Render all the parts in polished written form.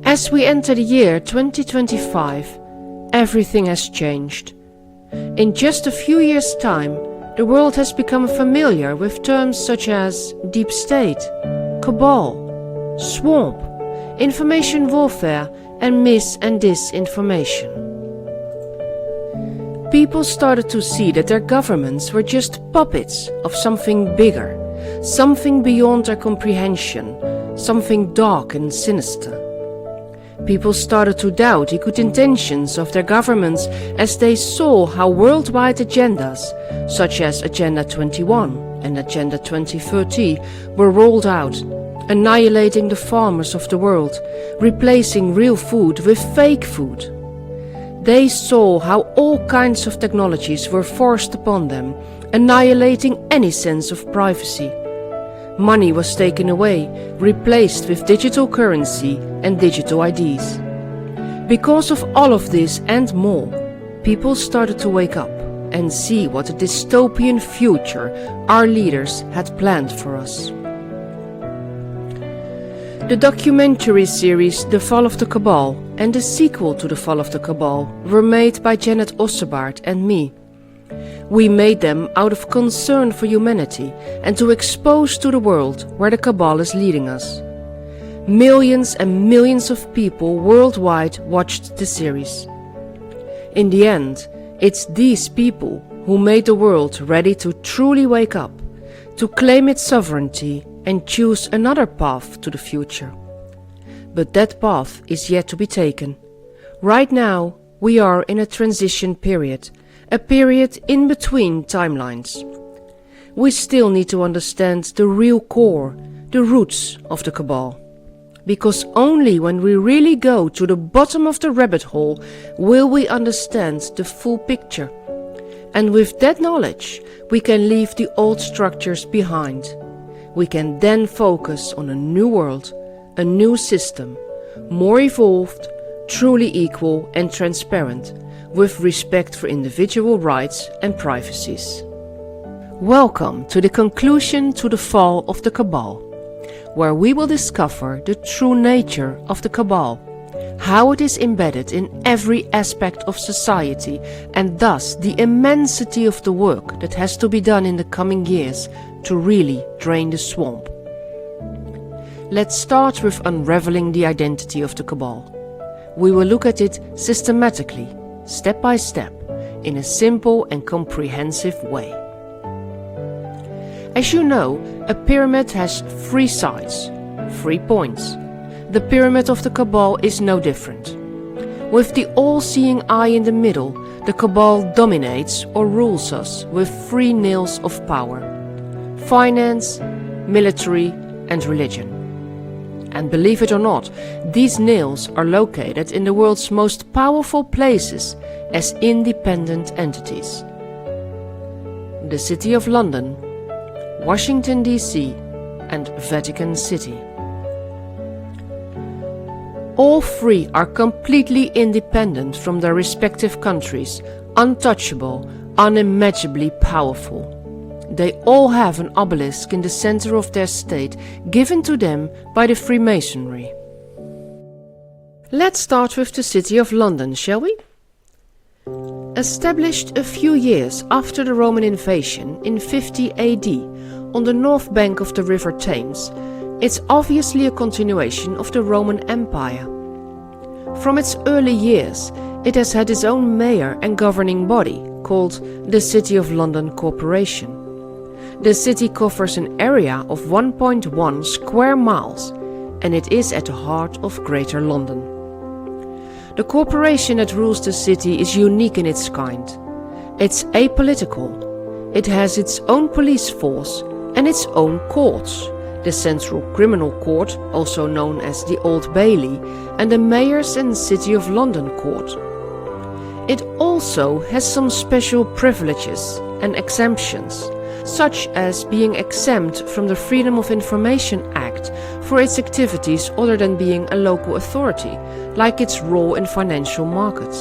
As we enter the year 2025, everything has changed. In just a few years' time, the world has become familiar with terms such as deep state, cabal, swamp, information warfare, and mis- and disinformation. People started to see that their governments were just puppets of something bigger, something beyond their comprehension, something dark and sinister. People started to doubt the good intentions of their governments as they saw how worldwide agendas, such as Agenda 21 and Agenda 2030, were rolled out, annihilating the farmers of the world, replacing real food with fake food. They saw how all kinds of technologies were forced upon them, annihilating any sense of privacy. Money was taken away, replaced with digital currency and digital IDs. Because of all of this and more, people started to wake up and see what a dystopian future our leaders had planned for us. The documentary series The Fall of the Cabal and the sequel to The Fall of the Cabal were made by Janet Ossebaard and me. We made them out of concern for humanity and to expose to the world where the Cabal is leading us. Millions and millions of people worldwide watched the series. In the end, it's these people who made the world ready to truly wake up, to claim its sovereignty and choose another path to the future. But that path is yet to be taken. Right now, we are in a transition period, a period in between timelines. We still need to understand the real core, the roots of the Cabal. Because only when we really go to the bottom of the rabbit hole will we understand the full picture. And with that knowledge, we can leave the old structures behind. We can then focus on a new world, a new system, more evolved, truly equal and transparent, with respect for individual rights and privacies. Welcome to the conclusion to the fall of the Cabal, where we will discover the true nature of the Cabal, how it is embedded in every aspect of society, and thus the immensity of the work that has to be done in the coming years to really drain the swamp. Let's start with unraveling the identity of the Cabal. We will look at it systematically, step by step, in a simple and comprehensive way. As you know, a pyramid has 3 sides, 3 points. The pyramid of the Cabal is no different. With the all-seeing eye in the middle, the Cabal dominates or rules us with 3 nails of power: finance, military, and religion. And believe it or not, these nails are located in the world's most powerful places as independent entities: the City of London, Washington, D.C., and Vatican City. All 3 are completely independent from their respective countries, untouchable, unimaginably powerful. They all have an obelisk in the center of their state, given to them by the Freemasonry. Let's start with the City of London, shall we? Established a few years after the Roman invasion in 50 AD on the north bank of the River Thames, it's obviously a continuation of the Roman Empire. From its early years, it has had its own mayor and governing body, called the City of London Corporation. The city covers an area of 1.1 square miles, and it is at the heart of Greater London. The corporation that rules the city is unique in its kind. It's apolitical. It has its own police force and its own courts: the Central Criminal Court, also known as the Old Bailey, and the Mayor's and City of London Court. It also has some special privileges and exemptions, such as being exempt from the Freedom of Information Act for its activities other than being a local authority, like its role in financial markets.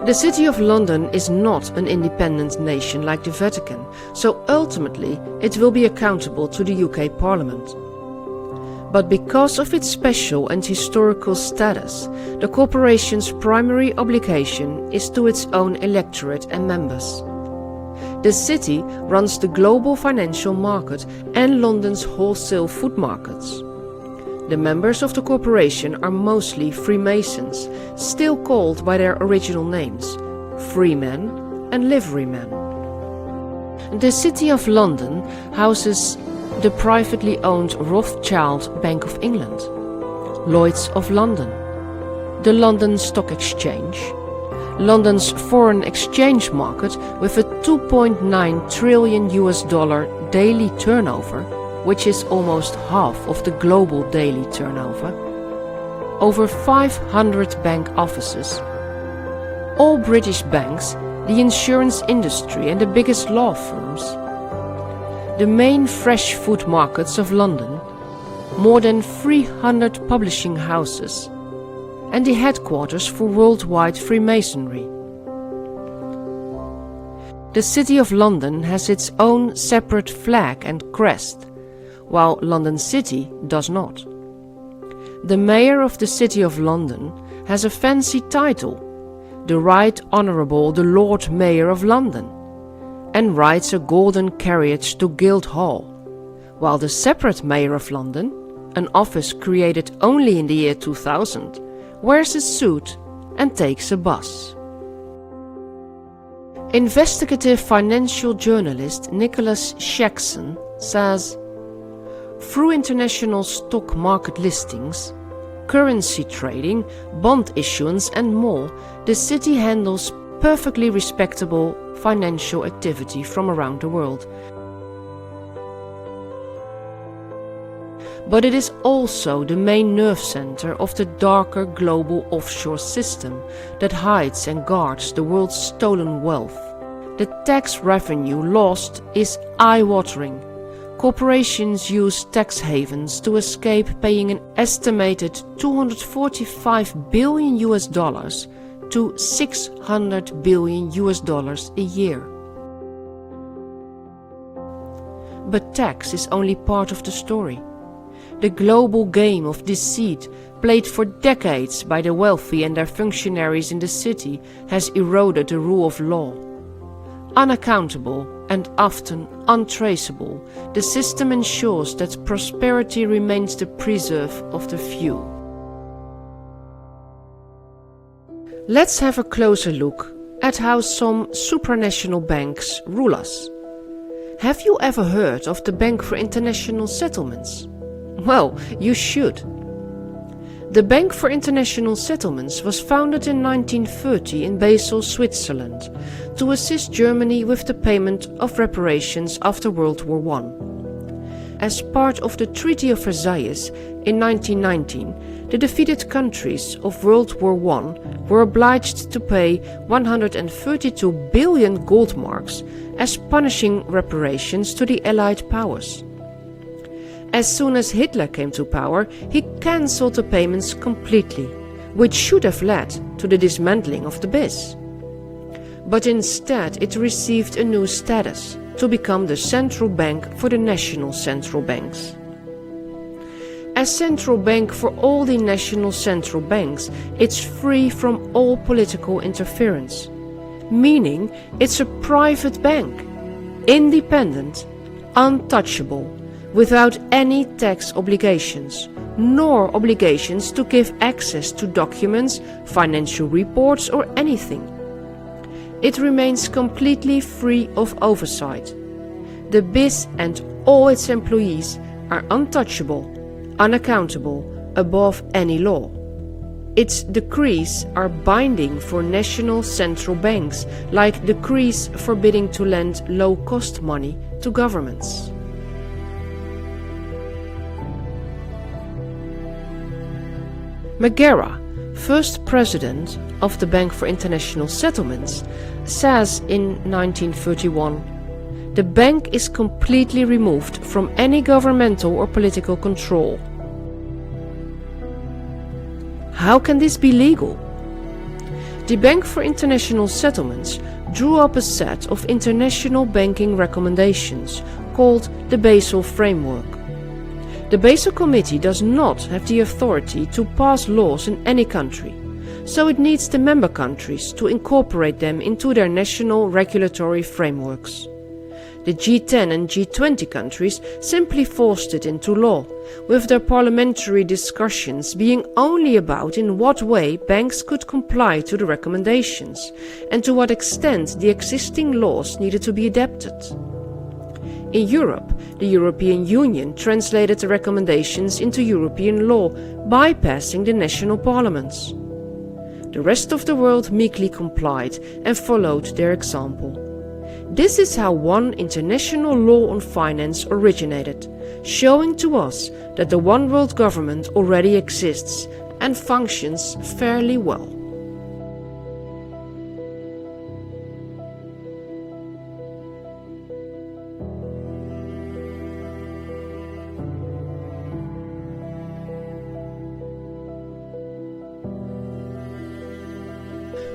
The City of London is not an independent nation like the Vatican, so ultimately it will be accountable to the UK Parliament. But because of its special and historical status, the corporation's primary obligation is to its own electorate and members. The city runs the global financial market and London's wholesale food markets. The members of the corporation are mostly Freemasons, still called by their original names, Freemen and Liverymen. The City of London houses the privately owned Rothschild Bank of England, Lloyd's of London, the London Stock Exchange, London's foreign exchange market with a $2.9 trillion daily turnover, which is almost half of the global daily turnover, over 500 bank offices, all British banks, the insurance industry and the biggest law firms, the main fresh food markets of London, more than 300 publishing houses, and the headquarters for worldwide Freemasonry. The City of London has its own separate flag and crest, while London City does not. The Mayor of the City of London has a fancy title, the Right Honourable the Lord Mayor of London, and rides a golden carriage to Guildhall, while the separate Mayor of London, an office created only in the year 2000, wears a suit and takes a bus. Investigative financial journalist Nicholas Shaxson says, through international stock market listings, currency trading, bond issuance and more, the city handles perfectly respectable financial activity from around the world. But it is also the main nerve center of the darker global offshore system that hides and guards the world's stolen wealth. The tax revenue lost is eye-watering. Corporations use tax havens to escape paying an estimated $245 billion to $600 billion a year. But tax is only part of the story. The global game of deceit played for decades by the wealthy and their functionaries in the city has eroded the rule of law. Unaccountable and often untraceable, the system ensures that prosperity remains the preserve of the few. Let's have a closer look at how some supranational banks rule us. Have you ever heard of the Bank for International Settlements? Well, you should. The Bank for International Settlements was founded in 1930 in Basel, Switzerland, to assist Germany with the payment of reparations after World War I. As part of the Treaty of Versailles in 1919, the defeated countries of World War I were obliged to pay 132 billion gold marks as punishing reparations to the Allied powers. As soon as Hitler came to power, he cancelled the payments completely, which should have led to the dismantling of the BIS. But instead it received a new status, to become the central bank for the national central banks. As central bank for all the national central banks, it's free from all political interference, meaning it's a private bank, independent, untouchable, without any tax obligations, nor obligations to give access to documents, financial reports or anything. It remains completely free of oversight. The BIS and all its employees are untouchable, unaccountable, above any law. Its decrees are binding for national central banks, like decrees forbidding to lend low-cost money to governments. Margera, first president of the Bank for International Settlements, says in 1931, "The bank is completely removed from any governmental or political control." How can this be legal? The Bank for International Settlements drew up a set of international banking recommendations called the Basel Framework. The Basel Committee does not have the authority to pass laws in any country, so it needs the member countries to incorporate them into their national regulatory frameworks. The G10 and G20 countries simply forced it into law, with their parliamentary discussions being only about in what way banks could comply to the recommendations and to what extent the existing laws needed to be adapted. In Europe, the European Union translated the recommendations into European law, bypassing the national parliaments. The rest of the world meekly complied and followed their example. This is how one international law on finance originated, showing to us that the one world government already exists and functions fairly well.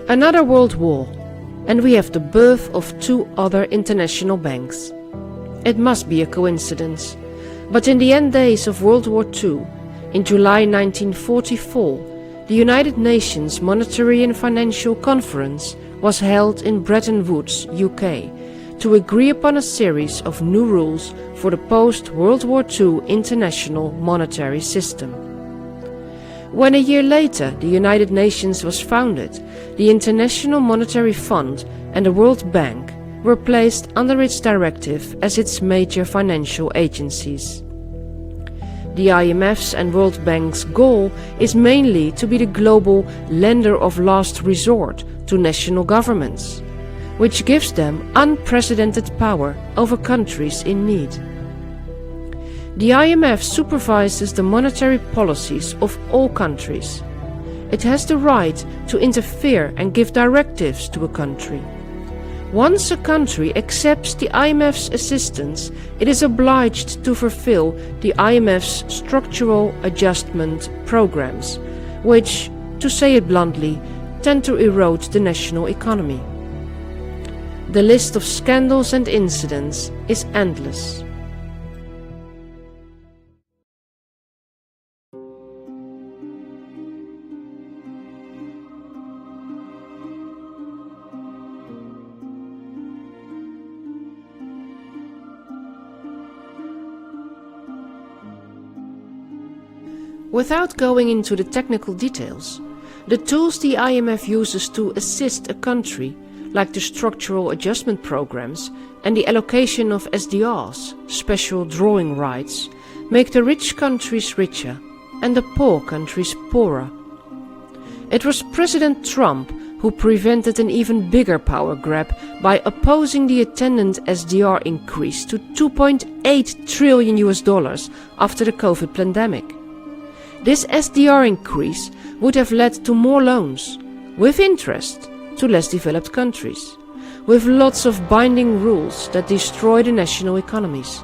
Another world war, and we have the birth of two other international banks. It must be a coincidence, but in the end days of World War II, in July 1944, the United Nations Monetary and Financial Conference was held in Bretton Woods, UK, to agree upon a series of new rules for the post-World War II international monetary system. When a year later the United Nations was founded, the International Monetary Fund and the World Bank were placed under its directive as its major financial agencies. The IMF's and World Bank's goal is mainly to be the global lender of last resort to national governments, which gives them unprecedented power over countries in need. The IMF supervises the monetary policies of all countries. It has the right to interfere and give directives to a country. Once a country accepts the IMF's assistance, it is obliged to fulfill the IMF's structural adjustment programs, which, to say it bluntly, tend to erode the national economy. The list of scandals and incidents is endless. Without going into the technical details, the tools the IMF uses to assist a country, like the structural adjustment programs and the allocation of SDRs, special drawing rights, make the rich countries richer and the poor countries poorer. It was President Trump who prevented an even bigger power grab by opposing the attendant SDR increase to $2.8 trillion after the COVID pandemic. This SDR increase would have led to more loans, with interest, to less developed countries, with lots of binding rules that destroy the national economies.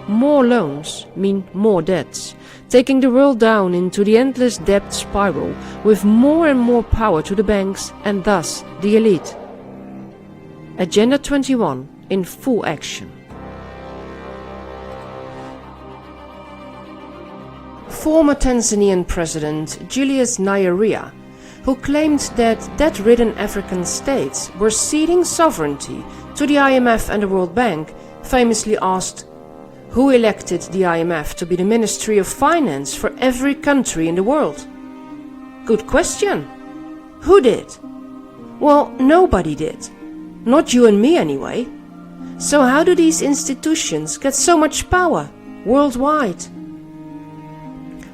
More loans mean more debts, taking the world down into the endless debt spiral with more and more power to the banks and thus the elite. Agenda 21 in full action. Former Tanzanian President Julius Nyerere, who claimed that debt-ridden African states were ceding sovereignty to the IMF and the World Bank, famously asked, "Who elected the IMF to be the Ministry of Finance for every country in the world?" Good question. Who did? Well, nobody did. Not you and me anyway. So how do these institutions get so much power worldwide?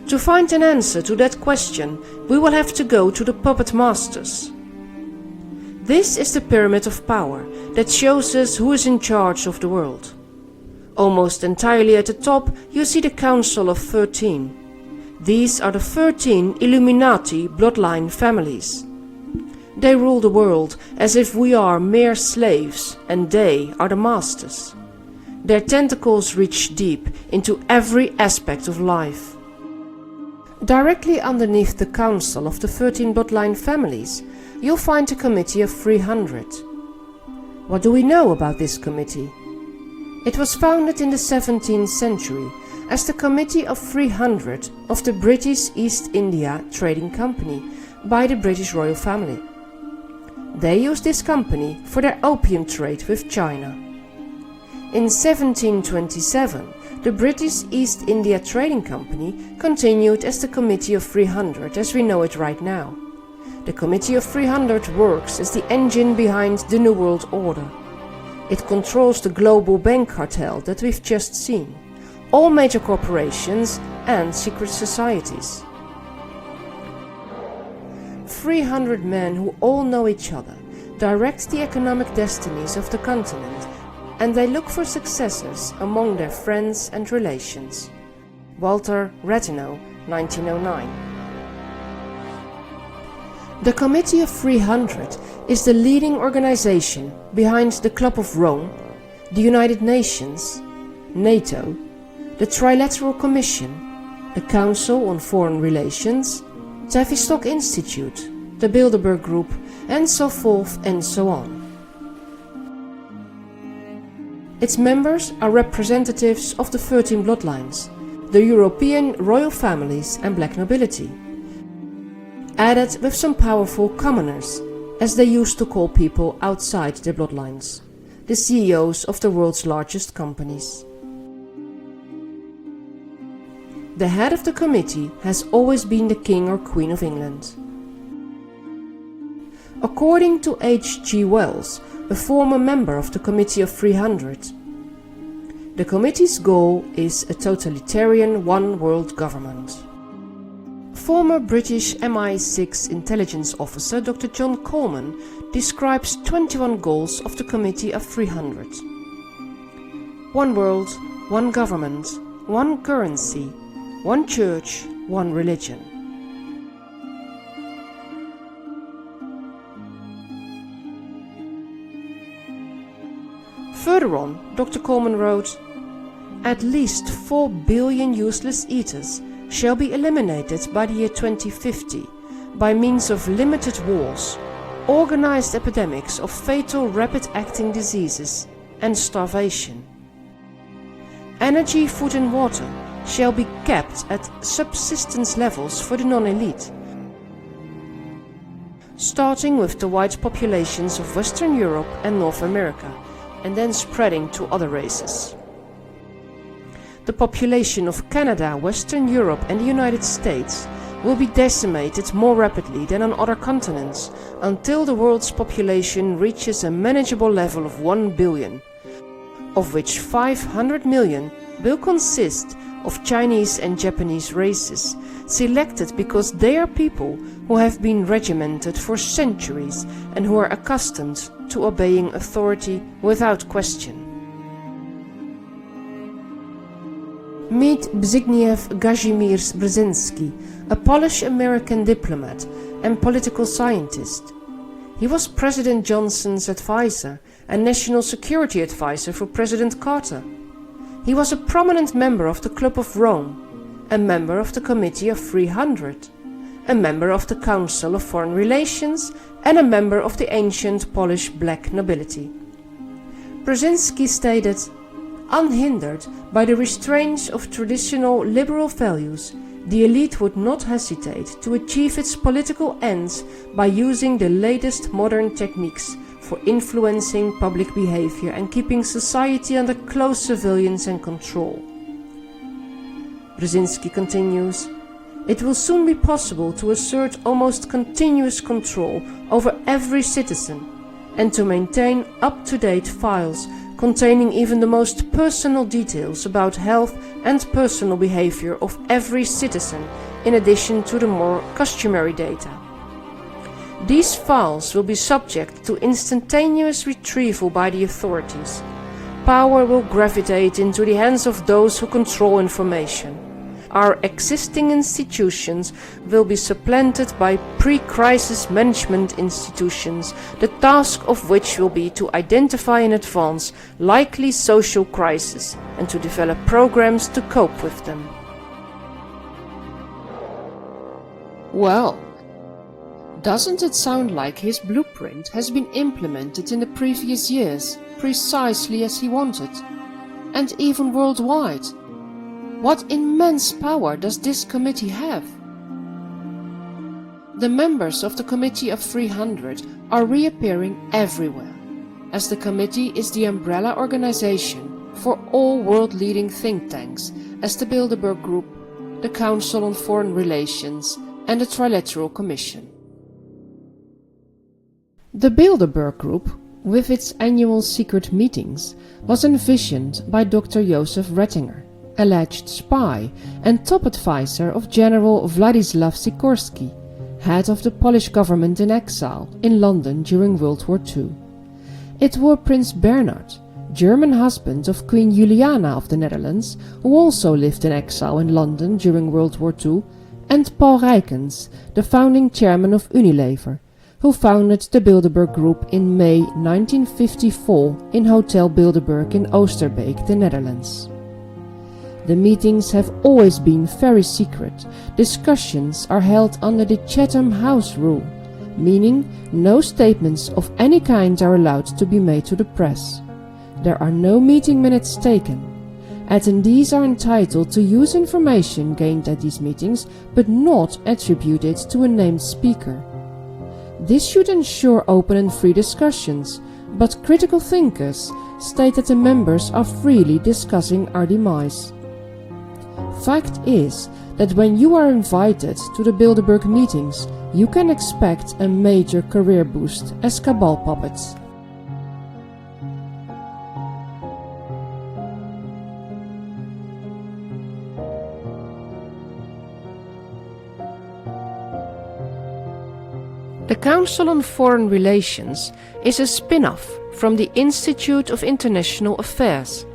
To find an answer to that question, we will have to go to the puppet masters. This is the pyramid of power that shows us who is in charge of the world. Almost entirely at the top, you see the Council of 13. These are the 13 Illuminati bloodline families. They rule the world as if we are mere slaves and they are the masters. Their tentacles reach deep into every aspect of life. Directly underneath the Council of the 13 bloodline families, you'll find a committee of 300. What do we know about this committee? It was founded in the 17th century as the Committee of 300 of the British East India Trading Company by the British royal family. They used this company for their opium trade with China. In 1727, the British East India Trading Company continued as the Committee of 300 as we know it right now. The Committee of 300 works as the engine behind the New World Order. It controls the global bank cartel that we've just seen, all major corporations and secret societies. 300 men who all know each other direct the economic destinies of the continent, and they look for successors among their friends and relations. Walter Rathenau, 1909. The Committee of 300 is the leading organization behind the Club of Rome, the United Nations, NATO, the Trilateral Commission, the Council on Foreign Relations, Tavistock Institute, the Bilderberg Group, and so forth and so on. Its members are representatives of the 13 bloodlines, the European royal families and black nobility, added with some powerful commoners, as they used to call people outside their bloodlines, the CEOs of the world's largest companies. The head of the committee has always been the King or Queen of England. According to H.G. Wells, a former member of the Committee of 300, the committee's goal is a totalitarian one-world government. Former British MI6 intelligence officer Dr. John Coleman describes 21 goals of the Committee of 300. One world, one government, one currency, one church, one religion. Further on, Dr. Coleman wrote, "At least 4 billion useless eaters shall be eliminated by the year 2050 by means of limited wars, organized epidemics of fatal rapid-acting diseases, and starvation. Energy, food and water shall be kept at subsistence levels for the non-elite, starting with the white populations of Western Europe and North America, and then spreading to other races. The population of Canada, Western Europe and the United States will be decimated more rapidly than on other continents until the world's population reaches a manageable level of 1 billion, of which 500 million will consist of Chinese and Japanese races, selected because they are people who have been regimented for centuries and who are accustomed to obeying authority without question." Meet Zbigniew Kazimierz Brzezinski, a Polish-American diplomat and political scientist. He was President Johnson's advisor and national security advisor for President Carter. He was a prominent member of the Club of Rome, a member of the Committee of 300, a member of the Council of Foreign Relations, and a member of the ancient Polish black nobility. Brzezinski stated, "Unhindered by the restraints of traditional liberal values, the elite would not hesitate to achieve its political ends by using the latest modern techniques for influencing public behavior and keeping society under close surveillance and control." Brzezinski continues, "It will soon be possible to assert almost continuous control over every citizen and to maintain up-to-date files containing even the most personal details about health and personal behavior of every citizen, in addition to the more customary data. These files will be subject to instantaneous retrieval by the authorities. Power will gravitate into the hands of those who control information. Our existing institutions will be supplanted by pre-crisis management institutions, the task of which will be to identify in advance likely social crises and to develop programs to cope with them." Well, doesn't it sound like his blueprint has been implemented in the previous years, precisely as he wanted, and even worldwide? What immense power does this committee have? The members of the Committee of 300 are reappearing everywhere, as the committee is the umbrella organization for all world-leading think tanks as the Bilderberg Group, the Council on Foreign Relations and the Trilateral Commission. The Bilderberg Group, with its annual secret meetings, was envisioned by Dr. Josef Ratzinger, alleged spy and top advisor of General Władysław Sikorski, head of the Polish government in exile in London during World War II. It were Prince Bernhard, German husband of Queen Juliana of the Netherlands, who also lived in exile in London during World War II, and Paul Rijkens, the founding chairman of Unilever, who founded the Bilderberg Group in May 1954 in Hotel Bilderberg in Oosterbeek, the Netherlands. The meetings have always been very secret. Discussions are held under the Chatham House rule, meaning no statements of any kind are allowed to be made to the press. There are no meeting minutes taken. Attendees are entitled to use information gained at these meetings, but not attribute it to a named speaker. This should ensure open and free discussions, but critical thinkers state that the members are freely discussing our demise. Fact is that when you are invited to the Bilderberg meetings, you can expect a major career boost as Cabal puppets. The Council on Foreign Relations is a spin-off from the Institute of International Affairs,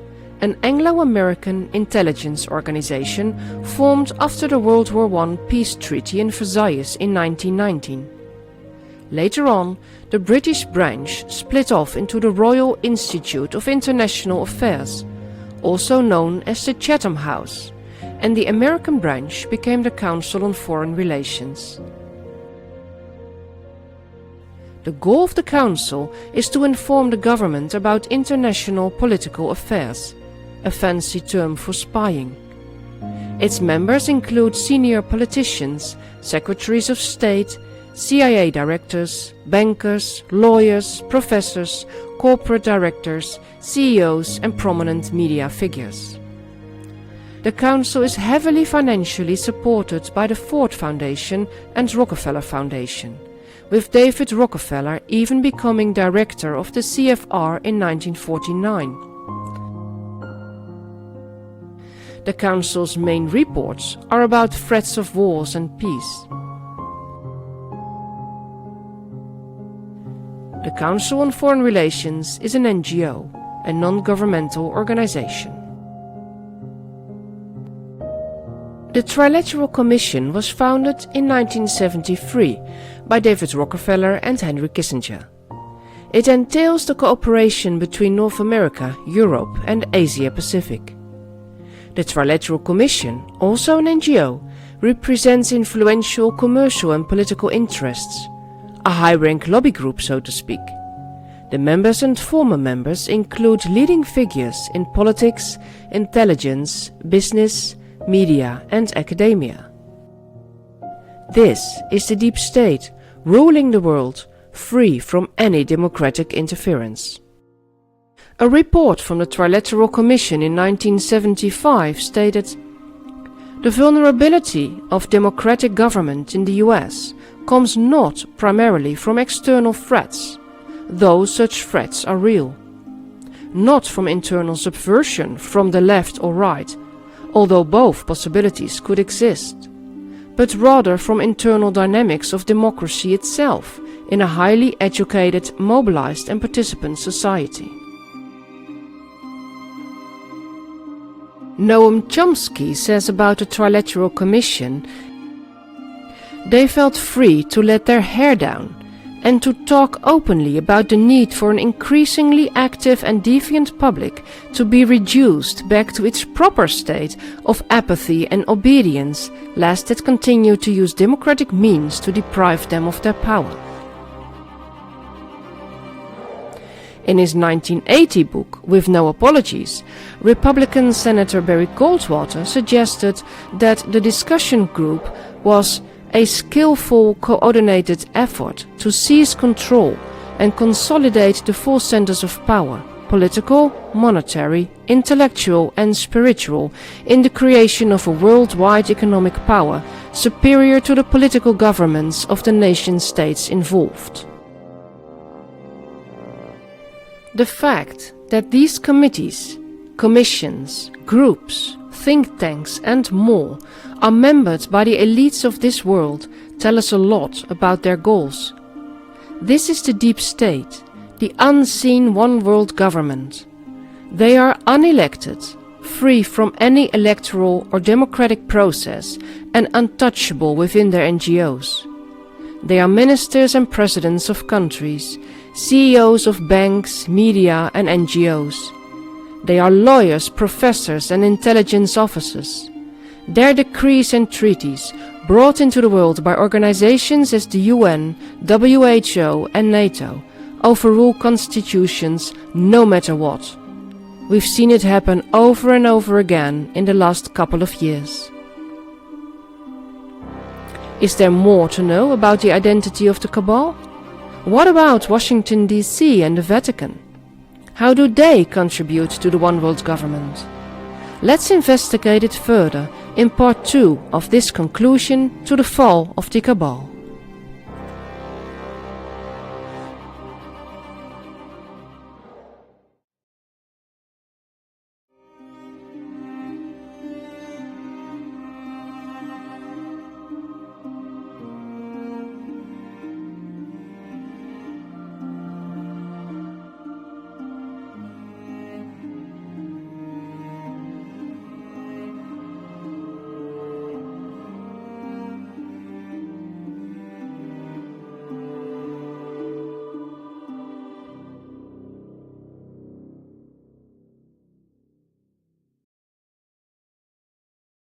an Anglo-American intelligence organization formed after the World War I peace treaty in Versailles in 1919. Later on, the British branch split off into the Royal Institute of International Affairs, also known as the Chatham House, and the American branch became the Council on Foreign Relations. The goal of the Council is to inform the government about international political affairs, a fancy term for spying. Its members include senior politicians, secretaries of state, CIA directors, bankers, lawyers, professors, corporate directors, CEOs and prominent media figures. The Council is heavily financially supported by the Ford Foundation and Rockefeller Foundation, with David Rockefeller even becoming director of the CFR in 1949. The Council's main reports are about threats of wars and peace. The Council on Foreign Relations is an NGO, a non-governmental organization. The Trilateral Commission was founded in 1973 by David Rockefeller and Henry Kissinger. It entails the cooperation between North America, Europe and Asia Pacific. The Trilateral Commission, also an NGO, represents influential commercial and political interests, a high-rank lobby group so to speak. The members and former members include leading figures in politics, intelligence, business, media and academia. This is the deep state, ruling the world, free from any democratic interference. A report from the Trilateral Commission in 1975 stated, "The vulnerability of democratic government in the US comes not primarily from external threats, though such threats are real. Not from internal subversion from the left or right, although both possibilities could exist, but rather from internal dynamics of democracy itself in a highly educated, mobilized and participant society." Noam Chomsky says about the Trilateral Commission, "They felt free to let their hair down and to talk openly about the need for an increasingly active and defiant public to be reduced back to its proper state of apathy and obedience, lest it continue to use democratic means to deprive them of their power." In his 1980 book, With No Apologies, Republican Senator Barry Goldwater suggested that the discussion group was a skillful, coordinated effort to seize control and consolidate the four centers of power: political, monetary, intellectual and spiritual, in the creation of a worldwide economic power superior to the political governments of the nation-states involved. The fact that these committees, commissions, groups, think tanks and more are membered by the elites of this world tell us a lot about their goals. This is the deep state, the unseen one-world government. They are unelected, free from any electoral or democratic process and untouchable within their NGOs. They are ministers and presidents of countries, CEOs of banks, media and NGOs. They are lawyers, professors and intelligence officers. Their decrees and treaties, brought into the world by organizations as the UN, WHO and NATO, overrule constitutions no matter what. We've seen it happen over and over again in the last couple of years. Is there more to know about the identity of the Cabal? What about Washington, D.C. and the Vatican? How do they contribute to the one world government? Let's investigate it further in part 2 of this conclusion to the fall of the Cabal.